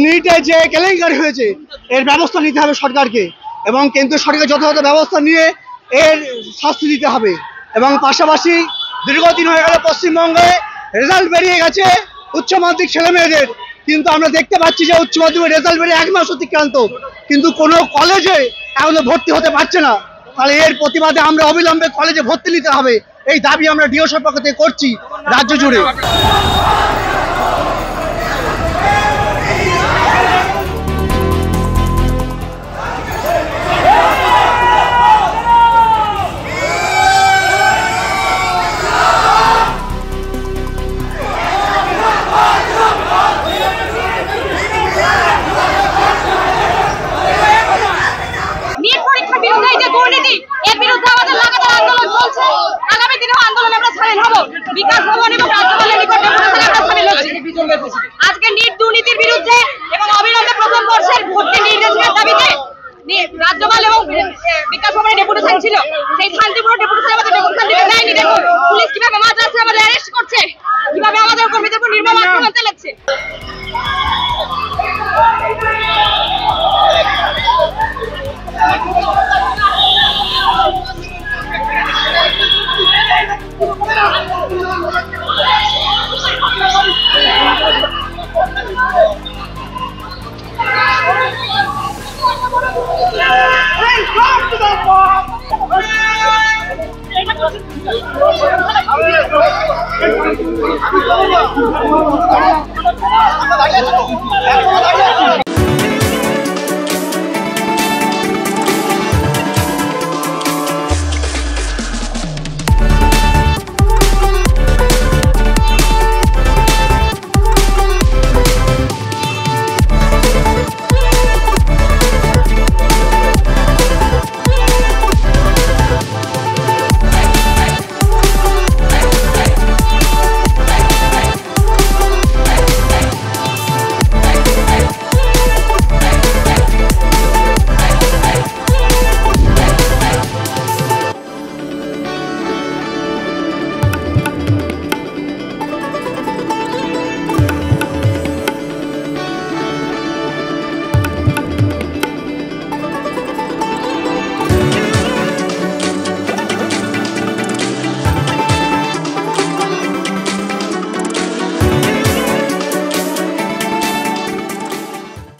নিটে যে কেলেঙ্কারি হয়েছে এর ব্যবস্থা নিতে হবে সরকারকে, এবং কেন্দ্রীয় সরকার যথাযথ ব্যবস্থা নিয়ে এর শাস্তি দিতে হবে। এবং পাশাপাশি দীর্ঘদিন হয়ে গেল পশ্চিমবঙ্গে রেজাল্ট বেরিয়ে গেছে উচ্চ মাধ্যমিক ছেলে মেয়েদের, কিন্তু আমরা দেখতে পাচ্ছি যে উচ্চ মাধ্যমিক রেজাল্ট বেরিয়ে 1 মাস অতিক্রান্ত, কিন্তু কোনো কলেজে এখনো ভর্তি হতে পারছে না। তাহলে এর প্রতিবাদে আমরা অবিলম্বে কলেজে ভর্তি নিতে হবে, এই দাবি আমরা ডিওসের পক্ষ থেকে করছি রাজ্য জুড়ে। আজকে নিট দুর্নীতির বিরুদ্ধে এবং অবিলম্বে প্রথম বর্ষের ভর্তি নির্দেশনের দাবিতে রাজ্যপাল এবং বিকাশ ভবনে ডেপুটেশন ছিল, সেই শান্তিপূর্ণ ডেপুটেশন আমাদের ডেপুটেশন দিতে দেয়নি। দেখুন পুলিশ কিভাবে মাঝরাতে আমাদের অ্যারেস্ট করছে, কিভাবে আমাদের কর্মীদের উপর নির্মম আক্রমণ চালাচ্ছে।